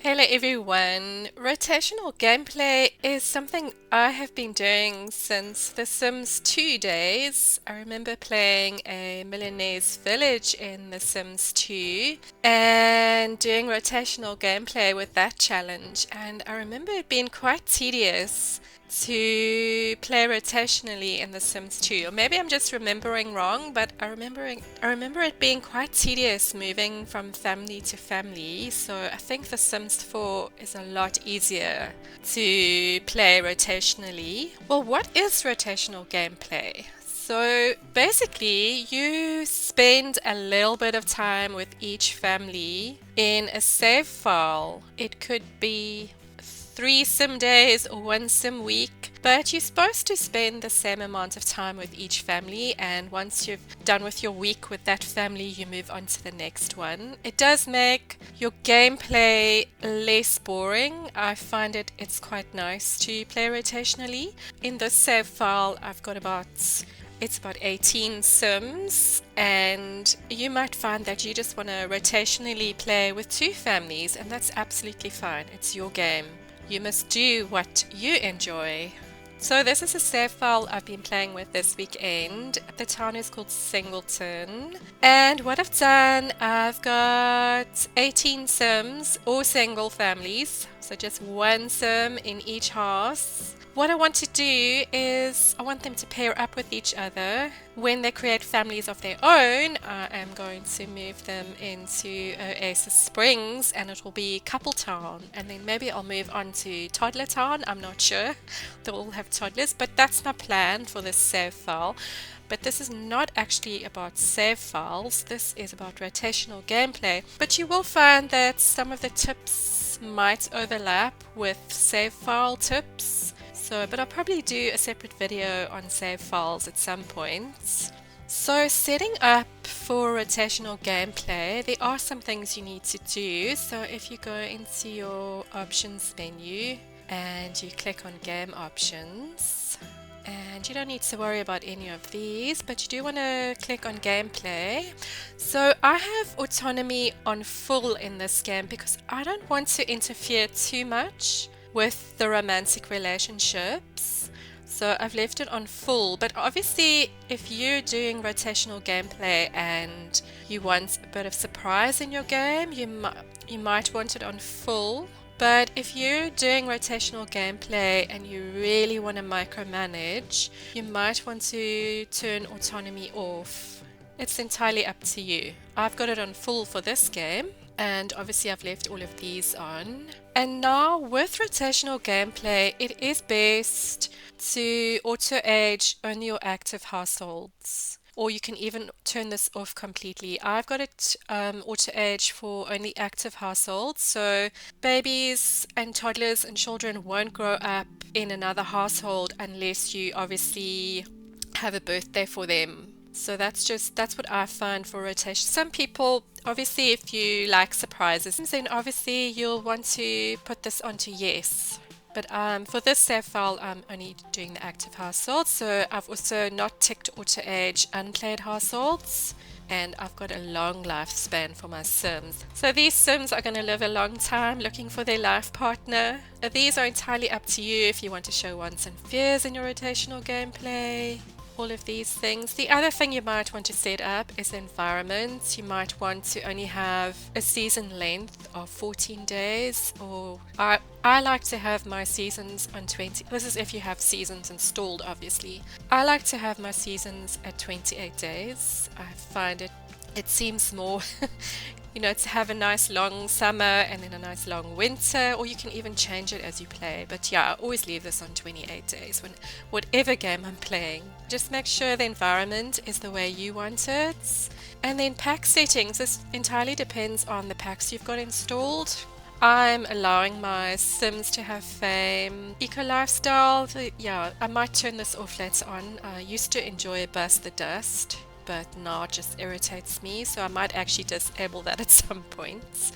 Hello everyone. Rotational gameplay is something I have been doing since The Sims 2 days. I remember playing a Millionaire's Village in The Sims 2 and doing rotational gameplay with that challenge. And I remember it being quite tedious to play rotationally in The Sims 2. Or maybe I'm just remembering wrong, but I remember it being quite tedious moving from family to family. So I think The Sims 4 is a lot easier to play rotationally. Well, what is rotational gameplay? So basically, you spend a little bit of time with each family in a save file. It could be 3 sim days or 1 sim week, but you're supposed to spend the same amount of time with each family, and once you've done with your week with that family, you move on to the next one. It does make your gameplay less boring. I find it's quite nice to play rotationally. In this save file, I've got it's about 18 sims, and you might find that you just want to rotationally play with 2 families, and that's absolutely fine. It's your game. You must do what you enjoy. So this is a save file I've been playing with this weekend. The town is called Singleton. And what I've done, I've got 18 sims, or single families. So just 1 sim in each house. What I want to do is I want them to pair up with each other. When they create families of their own, I am going to move them into Oasis Springs, and it will be Couple Town. And then maybe I'll move on to Toddler Town. I'm not sure. They'll all have toddlers, but that's my plan for this save file. But this is not actually about save files. This is about rotational gameplay. But you will find that some of the tips might overlap with save file tips. But I'll probably do a separate video on save files at some point. So setting up for rotational gameplay, there are some things you need to do. So if you go into your options menu and you click on game options, and you don't need to worry about any of these, but you do want to click on gameplay. So I have autonomy on full in this game because I don't want to interfere too much with the romantic relationships. So I've left it on full, but obviously if you're doing rotational gameplay and you want a bit of surprise in your game, you might want it on full. But if you're doing rotational gameplay and you really want to micromanage, you might want to turn autonomy off. It's entirely up to you. I've got it on full for this game, and obviously I've left all of these on. And now with rotational gameplay, it is best to auto-age only your active households. Or you can even turn this off completely. I've got it auto-age for only active households. So babies and toddlers and children won't grow up in another household unless you obviously have a birthday for them. So that's what I find for rotation. Some people, obviously, if you like surprises, then obviously you'll want to put this onto yes. But for this save file, I'm only doing the active households. So I've also not ticked auto age unplayed households. And I've got a long lifespan for my Sims. So these Sims are going to live a long time looking for their life partner. These are entirely up to you if you want to show wants and fears in your rotational gameplay. All of these things. The other thing you might want to set up is the environment. You might want to only have a season length of 14 days, or I like to have my seasons on 20. This is if you have seasons installed, obviously. I like to have my seasons at 28 days. I find it seems more to have a nice long summer and then a nice long winter, or you can even change it as you play. But yeah, I always leave this on 28 days when whatever game I'm playing. Just make sure the environment is the way you want it. And then pack settings, this entirely depends on the packs you've got installed. I'm allowing my Sims to have fame, eco lifestyle. Yeah, I might turn this off later on. I used to enjoy Bust the Dust, but now it just irritates me, so I might actually disable that at some point.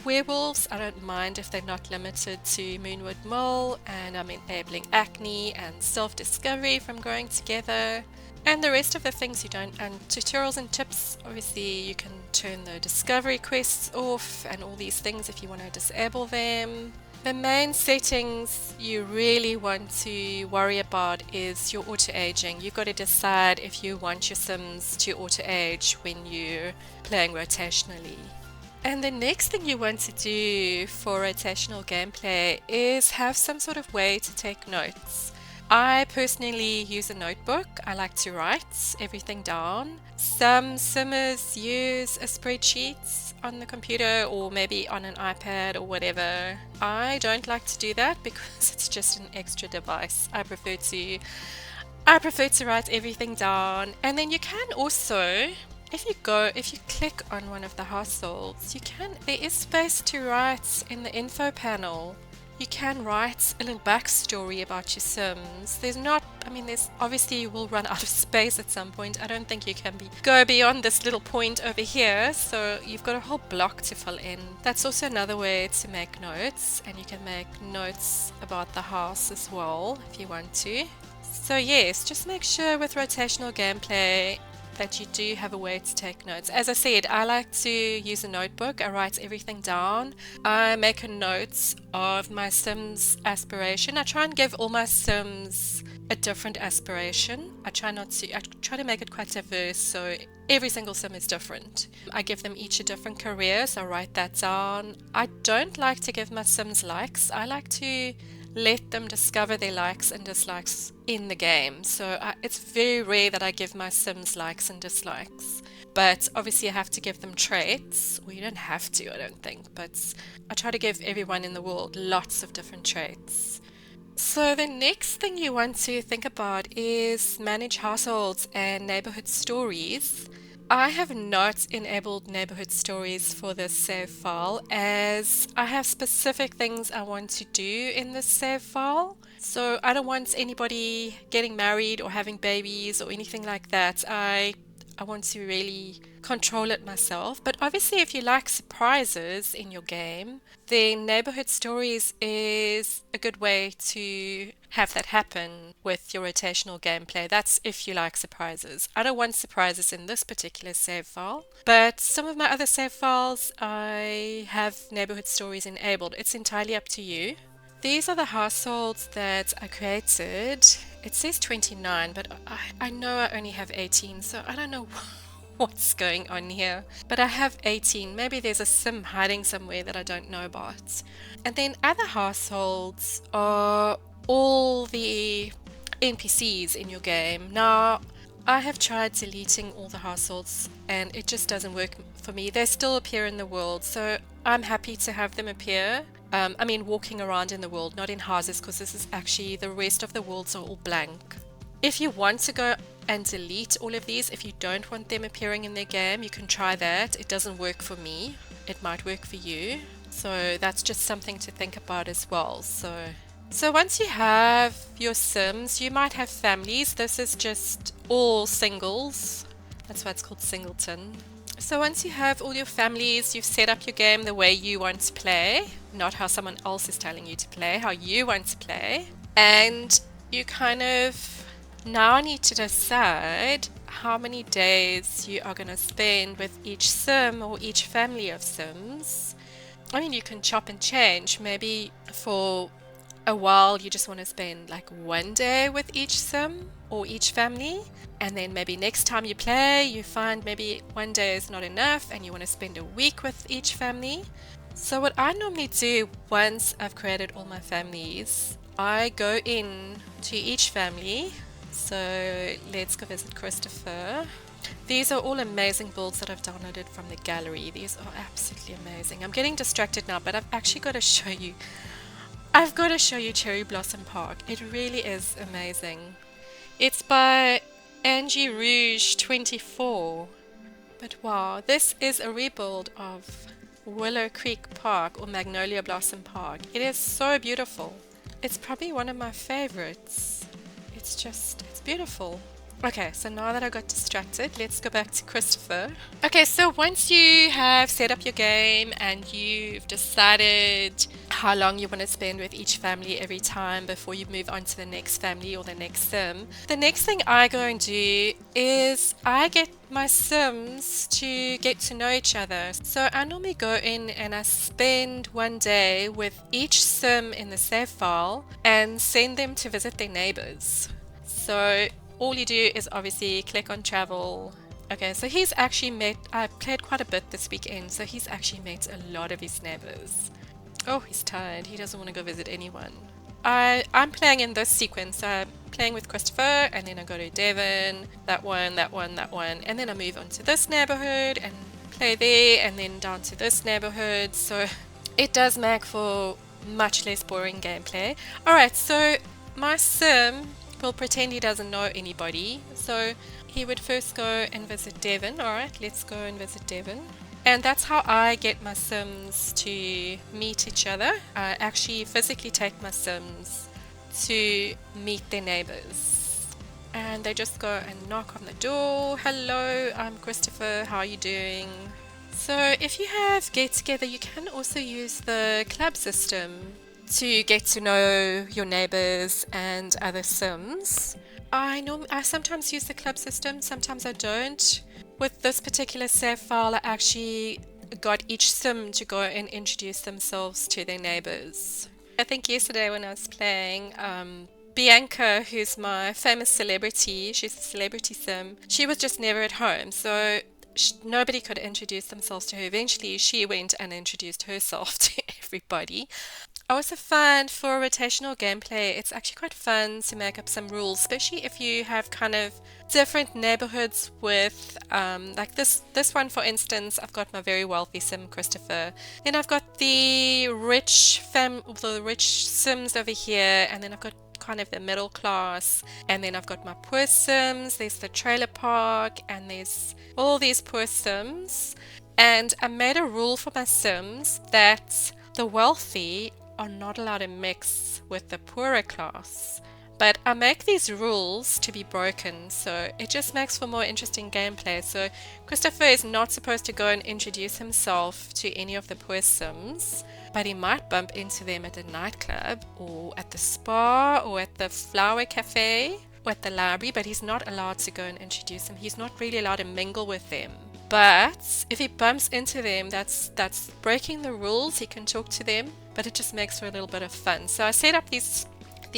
Werewolves, I don't mind if they're not limited to Moonwood Mole, and I'm enabling acne and self-discovery from growing together. And the rest of the things you don't, and tutorials and tips, obviously you can turn the discovery quests off and all these things if you want to disable them. The main settings you really want to worry about is your auto-aging. You've got to decide if you want your Sims to auto-age when you're playing rotationally. And the next thing you want to do for rotational gameplay is have some sort of way to take notes. I personally use a notebook. I like to write everything down. Some simmers use a spreadsheet on the computer or maybe on an iPad or whatever. I don't like to do that because it's just an extra device. I prefer to write everything down. And then you can also, if you click on one of the households, there is space to write in the info panel. You can write a little backstory about your Sims. There's obviously you will run out of space at some point. I don't think you can go beyond this little point over here. So you've got a whole block to fill in. That's also another way to make notes, and you can make notes about the house as well if you want to. So yes, just make sure with rotational gameplay that you do have a way to take notes. As I said, I like to use a notebook. I write everything down. I make a note of my Sims aspiration. I try and give all my Sims a different aspiration. I try to make it quite diverse, so every single Sim is different. I give them each a different career, so I write that down. I don't like to give my Sims likes. I like to let them discover their likes and dislikes in the game. So it's very rare that I give my Sims likes and dislikes. But obviously I have to give them traits. Well, you don't have to, I don't think. But I try to give everyone in the world lots of different traits. So the next thing you want to think about is manage households and neighborhood stories. I have not enabled neighborhood stories for this save file as I have specific things I want to do in this save file. So I don't want anybody getting married or having babies or anything like that. I want to really control it myself. But obviously if you like surprises in your game, then neighborhood stories is a good way to have that happen with your rotational gameplay. That's if you like surprises. I don't want surprises in this particular save file, but some of my other save files I have neighborhood stories enabled. It's entirely up to you. These are the households that I created. It says 29, but I know I only have 18, so I don't know what's going on here. But I have 18. Maybe there's a Sim hiding somewhere that I don't know about. And then other households are all the NPCs in your game. Now, I have tried deleting all the households and it just doesn't work for me. They still appear in the world, so I'm happy to have them appear. Walking around in the world, not in houses, because this is actually, the rest of the worlds are all blank. If you want to go and delete all of these, if you don't want them appearing in their game, you can try that. It doesn't work for me. It might work for you. So that's just something to think about as well. So once you have your Sims, you might have families. This is just all singles. That's why it's called singleton. So once you have all your families, you've set up your game the way you want to play, not how someone else is telling you to play, how you want to play. And you kind of now need to decide how many days you are going to spend with each Sim or each family of Sims. You can chop and change. Maybe for a while you just want to spend like one day with each Sim or each family, and then maybe next time you play you find maybe one day is not enough and you want to spend a week with each family. So what I normally do once I've created all my families, I go in to each family. So let's go visit Christopher. These are all amazing builds that I've downloaded from the gallery. These are absolutely amazing. I'm getting distracted now, but I've actually got to show you. I've got to show you Cherry Blossom Park. It really is amazing. It's by Angerouge 24. But wow, this is a rebuild of Willow Creek Park or Magnolia Blossom Park. It is so beautiful. It's probably one of my favorites. It's beautiful. Okay, so now that I got distracted, let's go back to Christopher. Okay, so once you have set up your game and you've decided how long you want to spend with each family every time before you move on to the next family or the next sim, the next thing I go and do is I get my sims to get to know each other. So I normally go in and I spend one day with each sim in the save file and send them to visit their neighbors. So all you do is obviously click on travel. Okay, so he's actually met, I played quite a bit this weekend, so he's actually met a lot of his neighbors. Oh, he's tired. He doesn't want to go visit anyone. I'm playing in this sequence. I'm playing with Christopher, and then I go to Devon, that one, that one, that one, and then I move on to this neighborhood and play there, and then down to this neighborhood. So it does make for much less boring gameplay. Alright, so my sim will pretend he doesn't know anybody. So he would first go and visit Devon. Alright, let's go and visit Devon. And that's how I get my sims to meet each other. I actually physically take my sims to meet their neighbors. And they just go and knock on the door. Hello, I'm Christopher. How are you doing? So if you have get together, you can also use the club system to get to know your neighbors and other sims. I sometimes use the club system, sometimes I don't. With this particular save file, I actually got each sim to go and introduce themselves to their neighbors. I think yesterday when I was playing, Bianca, who's my famous celebrity, she's a celebrity sim, she was just never at home, so nobody could introduce themselves to her. Eventually, she went and introduced herself to everybody. I also find for rotational gameplay, it's actually quite fun to make up some rules, especially if you have kind of different neighborhoods with, like this one, for instance, I've got my very wealthy sim, Christopher. Then I've got the rich sims over here, and then I've got kind of the middle class, and then I've got my poor sims, there's the trailer park, and there's all these poor sims. And I made a rule for my sims that the wealthy are not allowed to mix with the poorer class. But I make these rules to be broken, so it just makes for more interesting gameplay. So Christopher is not supposed to go and introduce himself to any of the poor sims, but he might bump into them at a nightclub or at the spa or at the flower cafe or at the library, but he's not allowed to go and introduce them. He's not really allowed to mingle with them. But if he bumps into them, that's breaking the rules. He can talk to them, but it just makes for a little bit of fun. So I set up these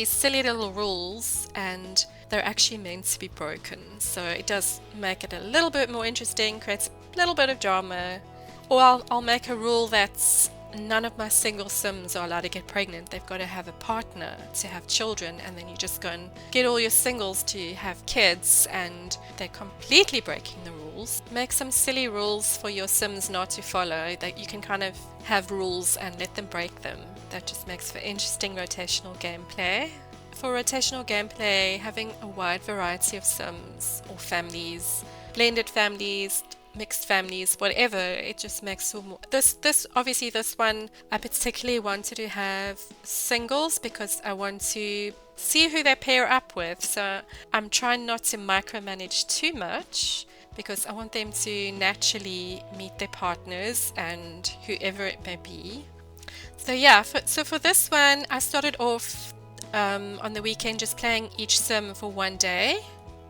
silly little rules, and they're actually meant to be broken. So it does make it a little bit more interesting, creates a little bit of drama. Or I'll make a rule that's none of my single sims are allowed to get pregnant. They've got to have a partner to have children, and then you just go and get all your singles to have kids, and they're completely breaking the rules. Make some silly rules for your sims not to follow, that you can kind of have rules and let them break them. That just makes for interesting rotational gameplay. For rotational gameplay, having a wide variety of sims or families, blended families, mixed families, whatever, it just makes for more. This obviously, this one I particularly wanted to have singles because I want to see who they pair up with. So I'm trying not to micromanage too much because I want them to naturally meet their partners and whoever it may be. So yeah, for this one, I started off on the weekend just playing each sim for one day.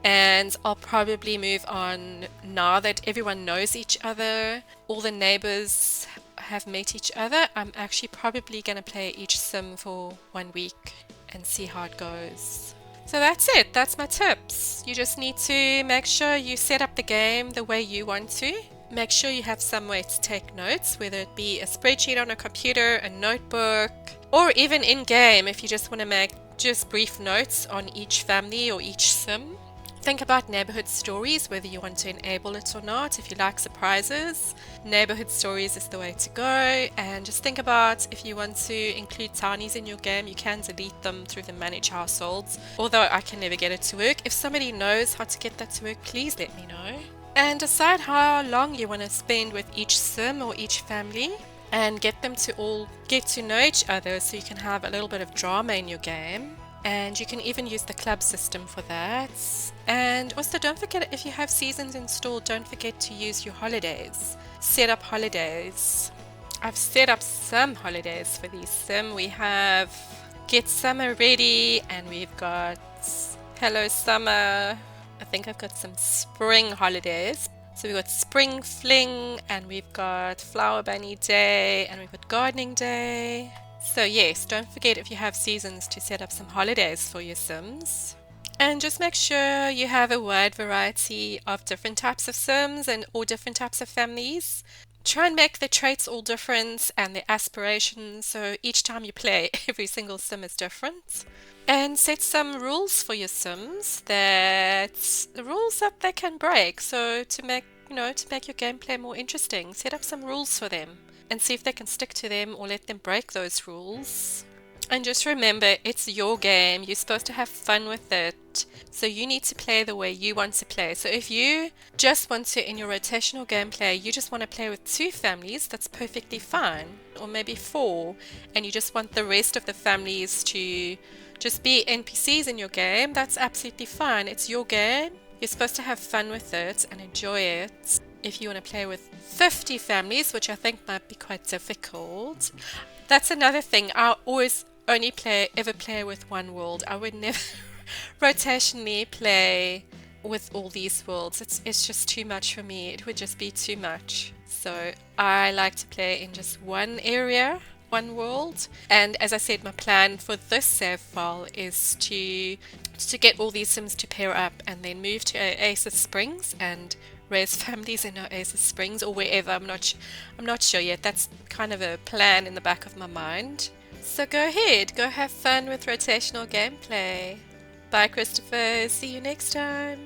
And I'll probably move on now that everyone knows each other, all the neighbors have met each other. I'm actually probably going to play each sim for 1 week and see how it goes. So that's it. That's my tips. You just need to make sure you set up the game the way you want to. Make sure you have somewhere to take notes, whether it be a spreadsheet on a computer, a notebook, or even in-game if you just want to make just brief notes on each family or each sim. Think about neighborhood stories, whether you want to enable it or not. If you like surprises, neighborhood stories is the way to go. And just think about if you want to include townies in your game, you can delete them through the manage households. Although I can never get it to work. If somebody knows how to get that to work, please let me know. And decide how long you want to spend with each sim or each family, and get them to all get to know each other so you can have a little bit of drama in your game. And you can even use the club system for that. And also, don't forget, if you have seasons installed, don't forget to use your holidays. Set up holidays. I've set up some holidays for these sim. We have Get Summer Ready, and we've got Hello Summer. I think I've got some spring holidays. So we've got Spring Fling, and we've got Flower Bunny Day, and we've got Gardening Day. So yes, don't forget, if you have seasons, to set up some holidays for your Sims. And just make sure you have a wide variety of different types of Sims and all different types of families. Try and make the traits all different and the aspirations, so each time you play, every single Sim is different. And set some rules for your Sims, that the rules that they can break. So to make, to make your gameplay more interesting, set up some rules for them and see if they can stick to them or let them break those rules. And just remember, it's your game. You're supposed to have fun with it. So you need to play the way you want to play. So if you just want to, in your rotational gameplay, you just want to play with 2 families, that's perfectly fine. Or maybe 4, and you just want the rest of the families to just be NPCs in your game, that's absolutely fine. It's your game. You're supposed to have fun with it and enjoy it. If you want to play with 50 families, which I think might be quite difficult, that's another thing. I always only ever play with one world. I would never rotationally play with all these worlds. It's just too much for me. It would just be too much. So I like to play in just one area, one world. And as I said, my plan for this save file is to get all these Sims to pair up and then move to Oasis Springs and raise families in Oasis Springs or wherever. I'm not sure yet. That's kind of a plan in the back of my mind. So go ahead, go have fun with rotational gameplay. Bye, Christopher. See you next time.